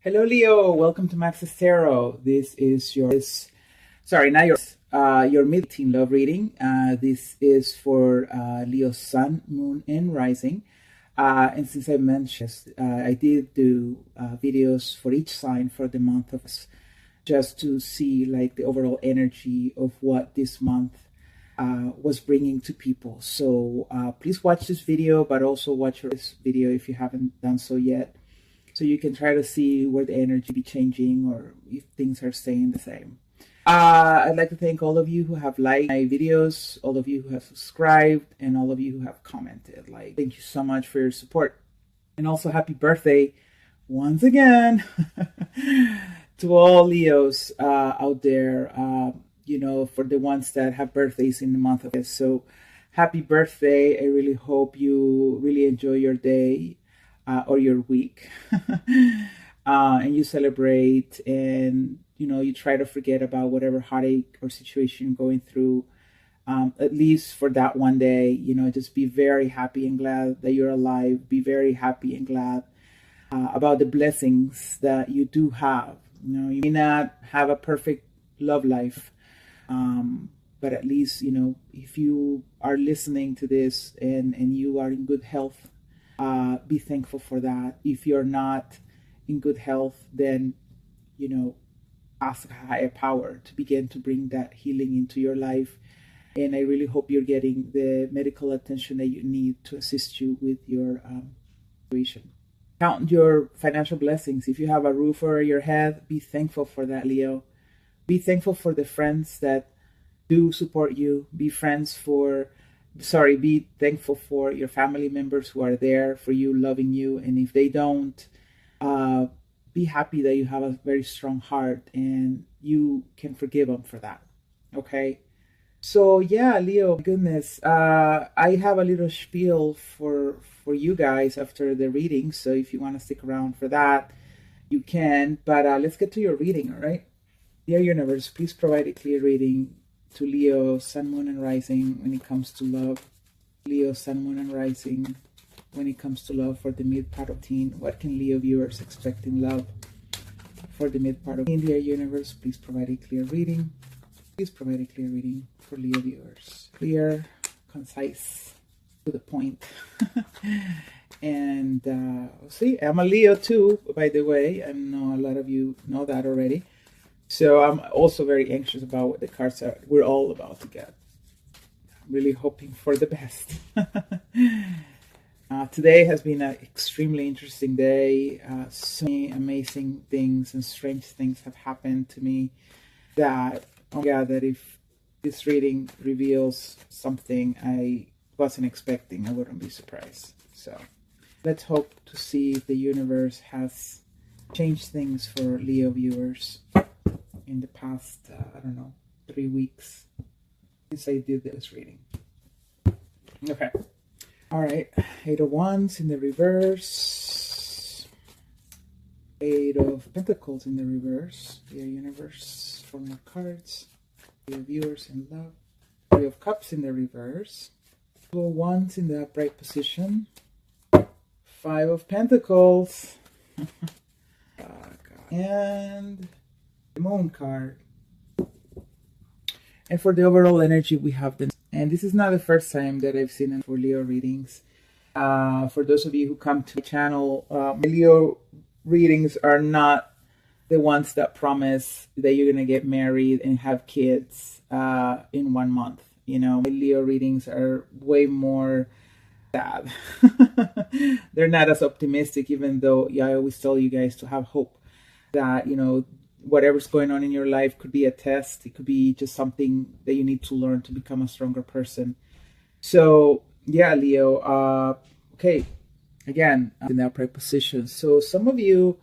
Hello, Leo. Welcome to Max's Tarot. This is not your mid-teen love reading. This is for Leo's sun, moon, and rising. And since I mentioned, I did do videos for each sign for the month of just to see like the overall energy of what this month was bringing to people. So please watch this video, but also watch this video if you haven't done so yet, so you can try to see where the energy be changing or if things are staying the same. I'd like to thank all of you who have liked my videos, all of you who have subscribed, and all of you who have commented. Thank you so much for your support. And also happy birthday once again to all Leos out there, for the ones that have birthdays in the month of this. So happy birthday. I really hope you really enjoy your day. Or your week, and you celebrate, and you try to forget about whatever heartache or situation you're going through, at least for that one day. Just be very happy and glad that you're alive. Be very happy and glad about the blessings that you do have. You may not have a perfect love life, but at least if you are listening to this and you are in good health, be thankful for that. If you're not in good health, then ask a higher power to begin to bring that healing into your life. And I really hope you're getting the medical attention that you need to assist you with your situation. Count your financial blessings. If you have a roof over your head, be thankful for that, Leo. Be thankful for the friends that do support you. Be thankful for your family members who are there for you, loving you. And if they don't, be happy that you have a very strong heart and you can forgive them for that. Okay? So yeah, Leo, goodness. I have a little spiel for you guys after the reading. So if you want to stick around for that, you can. But let's get to your reading, all right? Dear Universe, please provide a clear reading to Leo, Sun, Moon, and Rising when it comes to love. Leo, Sun, Moon, and Rising when it comes to love for the mid part of teen. What can Leo viewers expect in love for the mid part of teen? Dear Universe, please provide a clear reading. Please provide a clear reading for Leo viewers. Clear, concise, to the point. And see, I'm a Leo too, by the way. I know a lot of you know that already. So I'm also very anxious about what the cards are. We're all about to get. I'm really hoping for the best. Today has been an extremely interesting day. So many amazing things and strange things have happened to me that, that if this reading reveals something I wasn't expecting, I wouldn't be surprised. So let's hope to see if the universe has changed things for Leo viewers in the past, 3 weeks since I did this reading. Okay. All right. 8 of Wands in the reverse. 8 of Pentacles in the reverse. Dear Universe, 4 more cards. Dear viewers in love. 3 of Cups in the reverse. 2 of Wands in the upright position. 5 of Pentacles. And the Moon card. And for the overall energy, we have the... And this is not the first time that I've seen it for Leo readings. For those of you who come to my channel, my Leo readings are not the ones that promise that you're going to get married and have kids in 1 month. My Leo readings are way more sad. They're not as optimistic, even though I always tell you guys to have hope that, whatever's going on in your life could be a test. It could be just something that you need to learn to become a stronger person. So yeah, Leo, okay, again, in the upright position. So some of you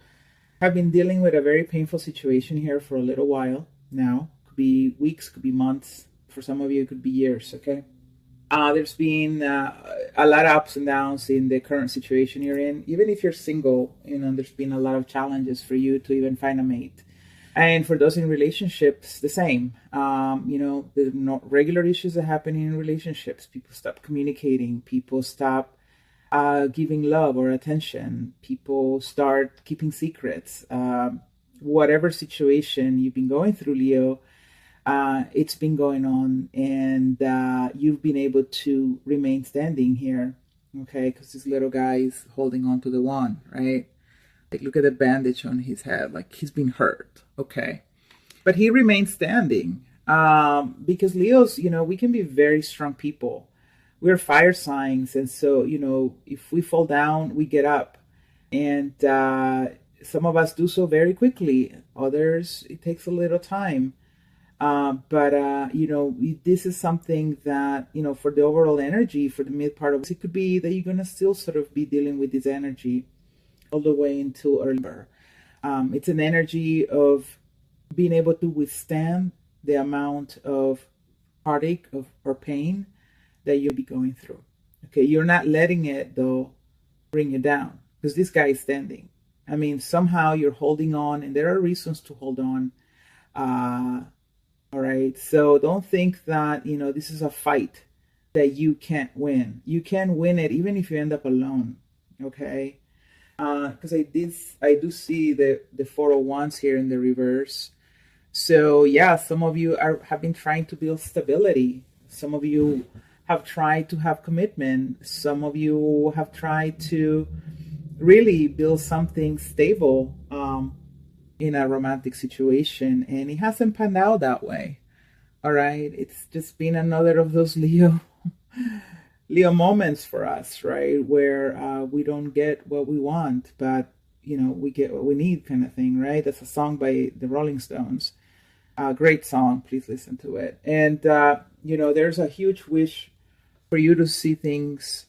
have been dealing with a very painful situation here for a little while now. Could be weeks, could be months. For some of you, it could be years, okay? There's been a lot of ups and downs in the current situation you're in. Even if you're single, there's been a lot of challenges for you to even find a mate. And for those in relationships, the same. The regular issues that happen in relationships. People stop communicating. People stop giving love or attention. People start keeping secrets. Whatever situation you've been going through, Leo, it's been going on, and you've been able to remain standing here, okay? Because this little guy is holding on to the wand, right? Like, look at the bandage on his head, like he's been hurt, okay? But he remains standing, because Leos, we can be very strong people. We're fire signs, and so if we fall down, we get up, and some of us do so very quickly. Others, it takes a little time. But this is something that, for the overall energy, for the mid part of it, could be that you're going to still sort of be dealing with this energy all the way into early. It's an energy of being able to withstand the amount of heartache or pain that you'll be going through. Okay, you're not letting it, though, bring you down, because this guy is standing. I mean, somehow you're holding on, and there are reasons to hold on. All right, so don't think that this is a fight that you can't win. You can win it even if you end up alone. Okay, because I do see the 401s here in the reverse. So yeah, some of you have been trying to build stability. Some of you have tried to have commitment. Some of you have tried to really build something stable in a romantic situation, and it hasn't panned out that way. All right, it's just been another of those Leo moments for us, right, where we don't get what we want, but we get what we need, kind of thing, right? That's a song by the Rolling Stones. Great song, please listen to it. And there's a huge wish for you to see things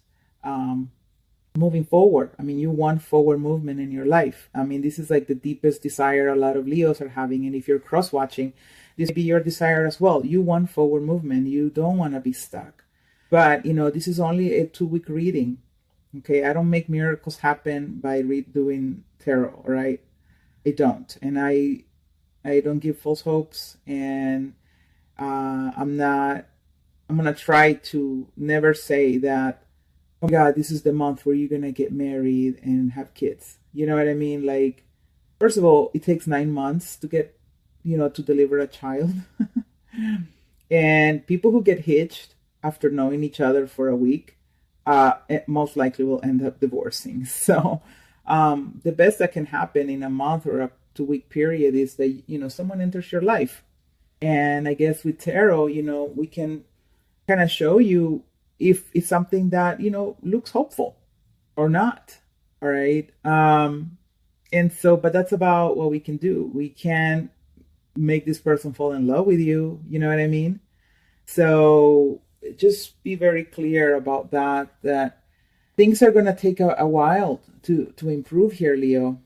moving forward. I mean, you want forward movement in your life. I mean, this is like the deepest desire a lot of Leos are having. And if you're cross-watching, this may be your desire as well. You want forward movement. You don't want to be stuck. But, this is only a 2-week reading. Okay, I don't make miracles happen by doing tarot, right? I don't. And I don't give false hopes. And I'm going to try to never say that, oh my God, this is the month where you're going to get married and have kids. You know what I mean? Like, first of all, it takes 9 months to get, to deliver a child. And people who get hitched after knowing each other for a week, most likely will end up divorcing. So the best that can happen in a month or a 2-week period is that, someone enters your life. And I guess with tarot, we can kind of show you if it's something that looks hopeful or not. All right. And so, but that's about what we can do. We can't make this person fall in love with you. You know what I mean? So just be very clear about that things are going to take a while to improve here, Leo.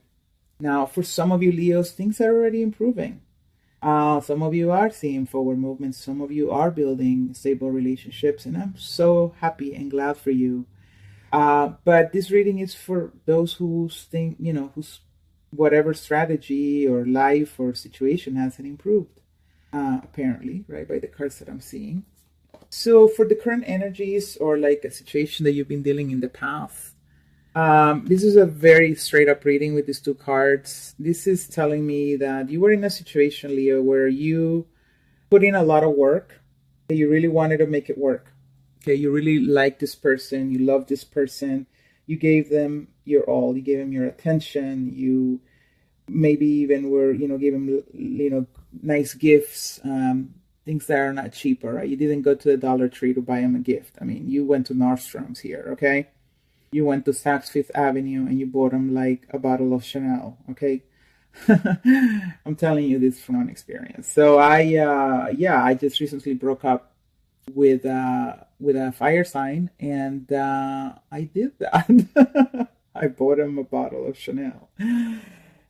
Now, for some of you Leos, things are already improving. Some of you are seeing forward movements. Some of you are building stable relationships, and I'm so happy and glad for you. But this reading is for those whose whatever strategy or life or situation hasn't improved, apparently, right, by the cards that I'm seeing. So for the current energies or like a situation that you've been dealing in the past, this is a very straight up reading with these 2 cards. This is telling me that you were in a situation, Leo, where you put in a lot of work, that you really wanted to make it work. Okay, you really like this person, you love this person, you gave them your all, you gave them your attention, you maybe even were, gave them, nice gifts, things that are not cheaper, right? You didn't go to the Dollar Tree to buy them a gift. I mean, you went to Nordstrom's here, okay? You went to Saks Fifth Avenue and you bought them like a bottle of Chanel, okay? I'm telling you this from experience. So I just recently broke up with a fire sign, and I did that. I bought him a bottle of Chanel.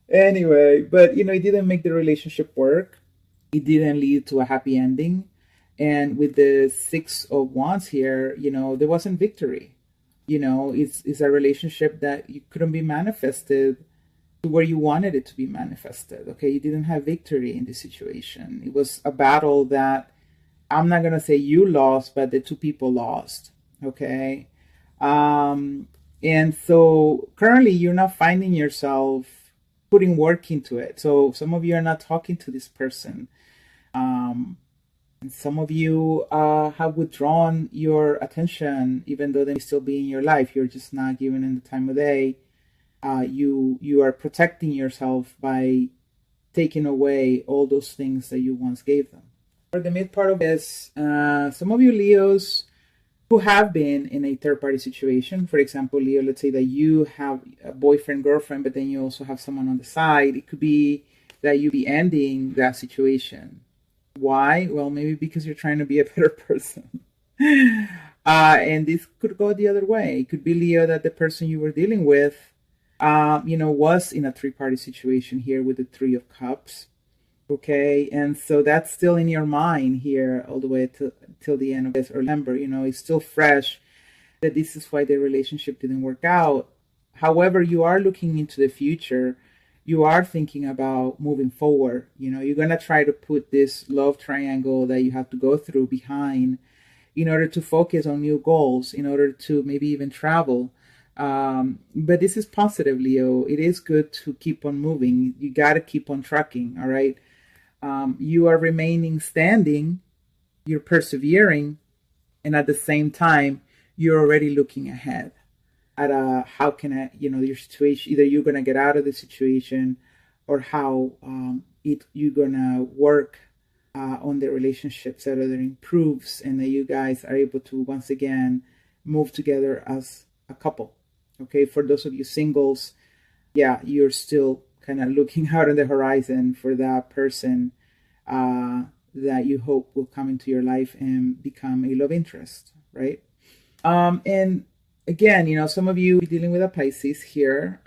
Anyway, but it didn't make the relationship work. It didn't lead to a happy ending. And with the 6 of Wands here, there wasn't victory. It's a relationship that you couldn't be manifested to where you wanted it to be manifested. Okay, you didn't have victory in this situation. It was a battle that I'm not gonna say you lost, but the 2 people lost. Okay, And so currently you're not finding yourself putting work into it. So some of you are not talking to this person. And some of you have withdrawn your attention, even though they may still be in your life. You're just not giving them the time of day. You are protecting yourself by taking away all those things that you once gave them. For the mid part of this, some of you Leos who have been in a third party situation, for example, Leo, let's say that you have a boyfriend, girlfriend, but then you also have someone on the side. It could be that you be ending that situation. Why? Well, maybe because you're trying to be a better person. And this could go the other way. It could be, Leo, that the person you were dealing with, was in a three-party situation here with the Three of Cups. Okay, and so that's still in your mind here all the way till the end of this. Or remember, it's still fresh that this is why the relationship didn't work out. However, you are looking into the future. You are thinking about moving forward. You're going to try to put this love triangle that you have to go through behind in order to focus on new goals, in order to maybe even travel. But this is positive, Leo. It is good to keep on moving. You got to keep on trucking, all right? You are remaining standing, you're persevering, and at the same time, you're already looking ahead at how can I, your situation, either you're going to get out of the situation or how you're going to work on the relationship so that it improves and that you guys are able to once again move together as a couple. Okay, for those of you singles, yeah, you're still kind of looking out on the horizon for that person that you hope will come into your life and become a love interest, right? And again, some of you are dealing with a Pisces here,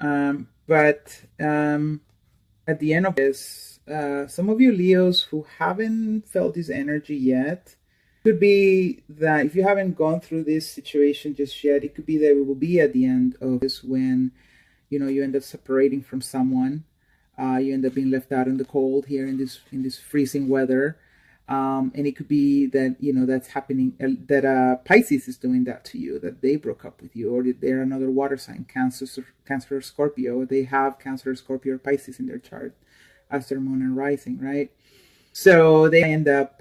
but at the end of this, some of you Leos who haven't felt this energy yet, could be that if you haven't gone through this situation just yet, it could be that it will be at the end of this when you end up separating from someone. You end up being left out in the cold here in this freezing weather. And it could be that, that's happening, that Pisces is doing that to you, that they broke up with you, or they're another water sign, Cancer or Scorpio. They have Cancer, Scorpio, or Pisces in their chart as their moon and rising, right? So they end up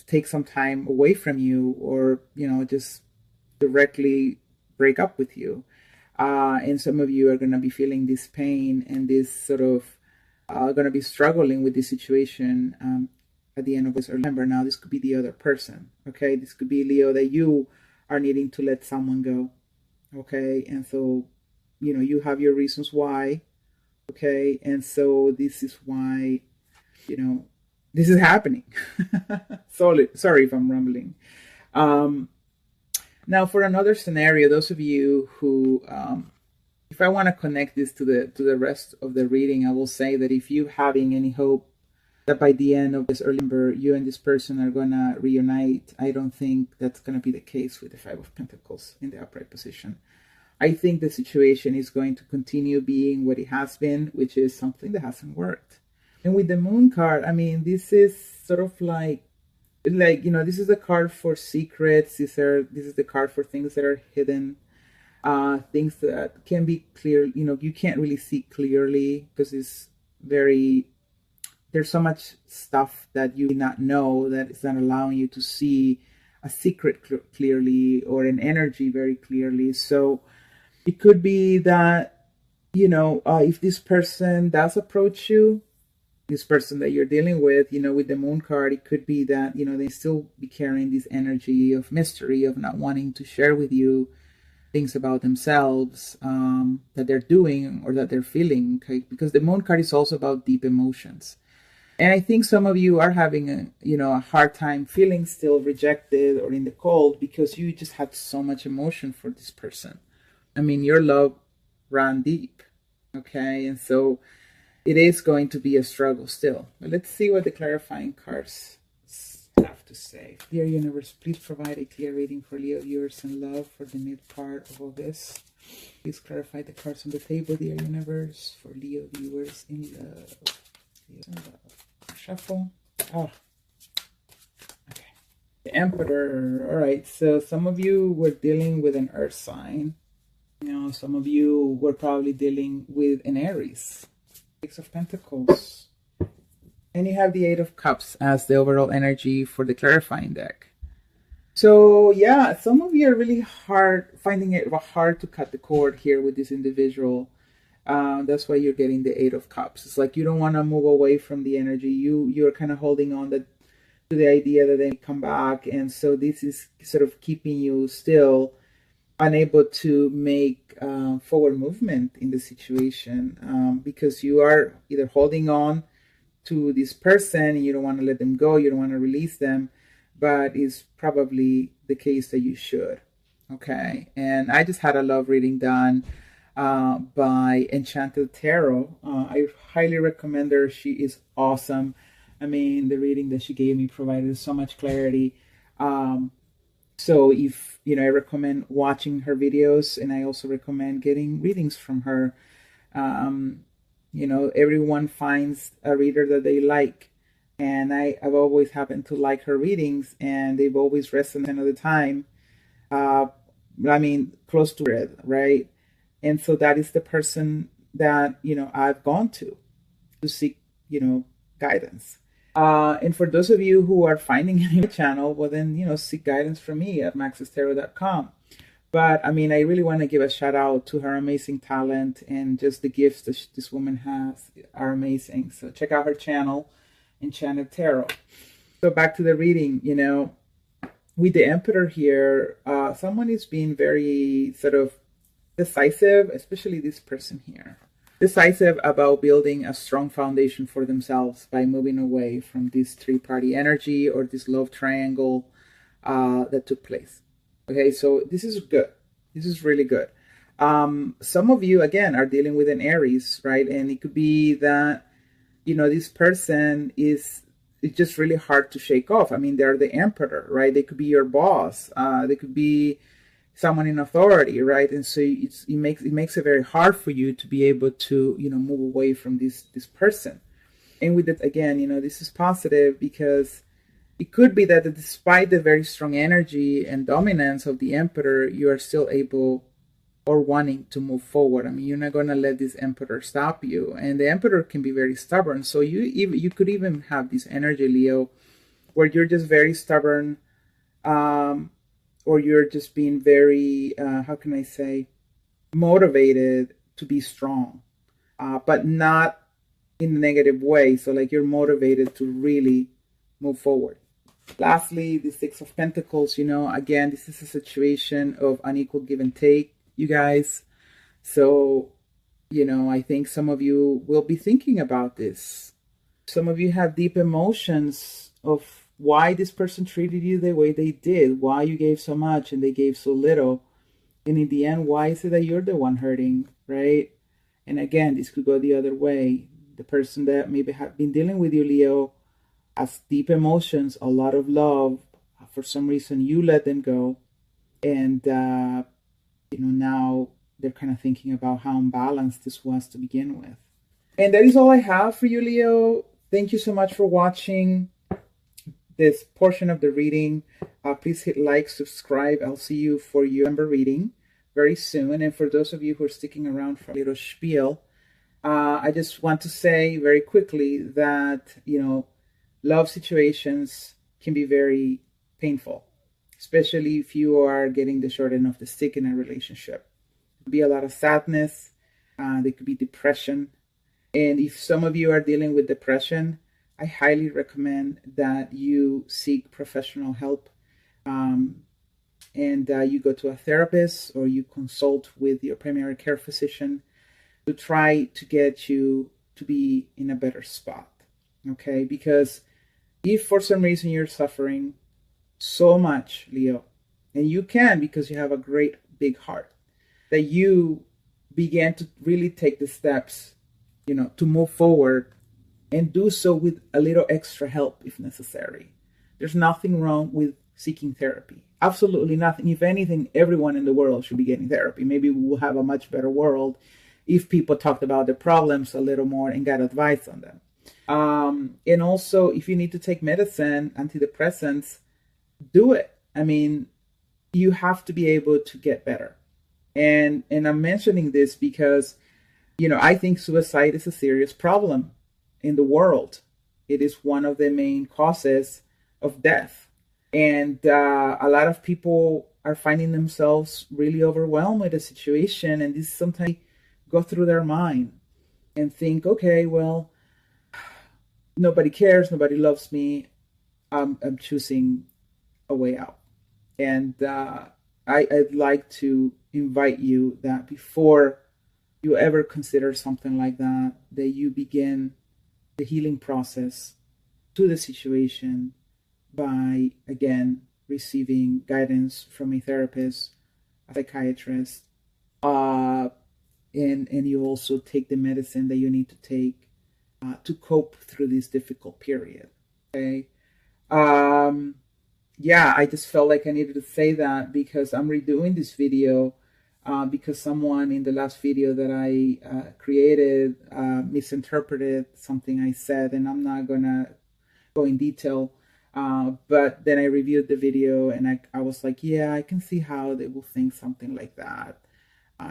take some time away from you, or, just directly break up with you. And some of you are going to be feeling this pain and this sort of going to be struggling with this situation at the end of this. Or remember, now this could be the other person. Okay, this could be, Leo, that you are needing to let someone go. Okay, and so you have your reasons why. Okay, and so this is why this is happening. Sorry if I'm rambling. Now, for another scenario, those of you who, if I want to connect this to the rest of the reading, I will say that if you're having any hope that by the end of this early number, you and this person are going to reunite, I don't think that's going to be the case with the Five of Pentacles in the upright position. I think the situation is going to continue being what it has been, which is something that hasn't worked. And with the Moon card, I mean, this is sort of like, this is the card for secrets. This is the card for things that are hidden, things that can be clear. You can't really see clearly because there's so much stuff that you do not know that is not allowing you to see a secret clearly or an energy very clearly. So it could be that, if this person does approach you, this person that you're dealing with, with the Moon card, it could be that, they still be carrying this energy of mystery, of not wanting to share with you things about themselves that they're doing or that they're feeling. Okay? Because the Moon card is also about deep emotions. And I think some of you are having a hard time feeling still rejected or in the cold because you just had so much emotion for this person. I mean, your love ran deep. Okay. And so it is going to be a struggle still. But let's see what the clarifying cards have to say. Dear Universe, please provide a clear reading for Leo viewers in love for the mid part of all this. Please clarify the cards on the table, dear Universe, for Leo viewers in love. Leo's in love. Shuffle. Oh. Okay. The Emperor. All right. So some of you were dealing with an earth sign. Some of you were probably dealing with an Aries, Six of Pentacles. And you have the Eight of Cups as the overall energy for the clarifying deck. So yeah, some of you are really finding it hard to cut the cord here with this individual. That's why you're getting the Eight of Cups. It's like you don't want to move away from the energy. You're kind of holding on to the idea that they come back, and so this is sort of keeping you still unable to make forward movement in the situation, because you are either holding on to this person and you don't want to let them go, you don't want to release them, but it's probably the case that you should. Okay, and I just had a love reading done by Enchanted Tarot. I highly recommend her. She is awesome. I mean, the reading that she gave me provided so much clarity. So if, I recommend watching her videos, and I also recommend getting readings from her. Everyone finds a reader that they like. And I've always happened to like her readings, and they've always resonated at the time. Close to it, right? And so that is the person that, I've gone to seek, guidance. And for those of you who are finding a new channel, well then, seek guidance from me at maxestarot.com. But I really want to give a shout out to her amazing talent, and just the gifts that this woman has are amazing. So check out her channel, Enchanted Tarot. So back to the reading, with the Emperor here, someone is being very sort of decisive, especially this person here. Decisive about building a strong foundation for themselves by moving away from this three-party energy or this love triangle that took place. Okay, so this is good. This is really good. Some of you, again, are dealing with an Aries, right? And it could be that, this person it's just really hard to shake off. They're the Emperor, right? They could be your boss. They could be someone in authority, right? And so it makes it very hard for you to be able to, move away from this person. And with it, again, this is positive, because it could be that despite the very strong energy and dominance of the Emperor, you are still able or wanting to move forward. You're not going to let this Emperor stop you. And the Emperor can be very stubborn. So you could even have this energy, Leo, where you're just very stubborn, or you're just being very, motivated to be strong, but not in a negative way. So like you're motivated to really move forward. Lastly, the Six of Pentacles, again, this is a situation of unequal give and take, you guys. So, I think some of you will be thinking about this. Some of you have deep emotions of why this person treated you the way they did, why you gave so much and they gave so little. And in the end, why is it that you're the one hurting, right? And again, this could go the other way. The person that maybe have been dealing with you, Leo, has deep emotions, a lot of love. For some reason, you let them go. And, now they're kind of thinking about how unbalanced this was to begin with. And that is all I have for you, Leo. Thank you so much for watching this portion of the reading. Please hit like, subscribe. I'll see you for your November reading very soon. And for those of you who are sticking around for a little spiel, I just want to say very quickly that, love situations can be very painful, especially if you are getting the short end of the stick in a relationship. There could be a lot of sadness. There could be depression. And if some of you are dealing with depression, I highly recommend that you seek professional help, and you go to a therapist or you consult with your primary care physician to try to get you to be in a better spot, okay? Because if for some reason you're suffering so much, Leo, and you can because you have a great big heart, that you began to really take the steps, to move forward, and do so with a little extra help if necessary. There's nothing wrong with seeking therapy. Absolutely nothing. If anything, everyone in the world should be getting therapy. Maybe we will have a much better world if people talked about their problems a little more and got advice on them. And also, if you need to take medicine, antidepressants, do it. You have to be able to get better. And I'm mentioning this because, I think suicide is a serious problem in the world. It is one of the main causes of death. And a lot of people are finding themselves really overwhelmed with the situation. And this sometimes go through their mind and think, okay, well, nobody cares, nobody loves me. I'm choosing a way out. And I'd like to invite you that before you ever consider something like that, that you begin the healing process to the situation by, again, receiving guidance from a therapist, a psychiatrist, and you also take the medicine that you need to take to cope through this difficult period. Okay. Yeah, I just felt like I needed to say that because I'm redoing this video because someone in the last video that I created misinterpreted something I said, and I'm not gonna go in detail. But then I reviewed the video and I was like, yeah, I can see how they will think something like that,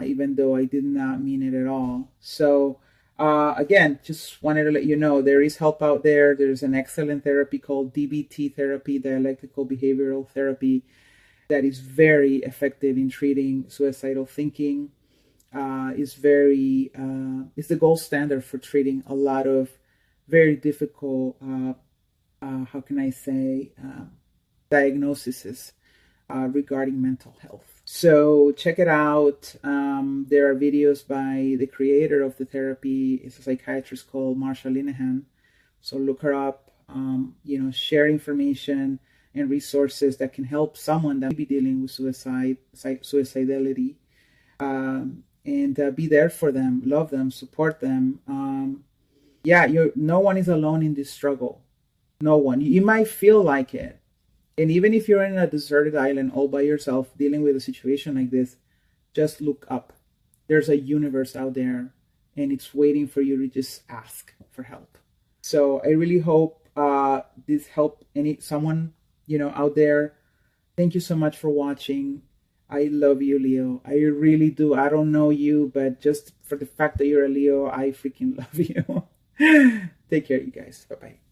even though I did not mean it at all. So again, just wanted to let you know there is help out there. There's an excellent therapy called DBT therapy, dialectical behavioral therapy, that is very effective in treating suicidal thinking. Is the gold standard for treating a lot of very difficult, how can I say, diagnoses regarding mental health. So check it out. There are videos by the creator of the therapy. It's a psychiatrist called Marsha Linehan. So look her up. Share information and resources that can help someone that may be dealing with suicidality, and be there for them, love them, support them. No one is alone in this struggle. No one. You might feel like it. And even if you're in a deserted island all by yourself dealing with a situation like this, just look up. There's a universe out there and it's waiting for you to just ask for help. So I really hope this helped someone, out there. Thank you so much for watching. I love you, Leo. I really do. I don't know you, but just for the fact that you're a Leo, I freaking love you. Take care, you guys. Bye-bye.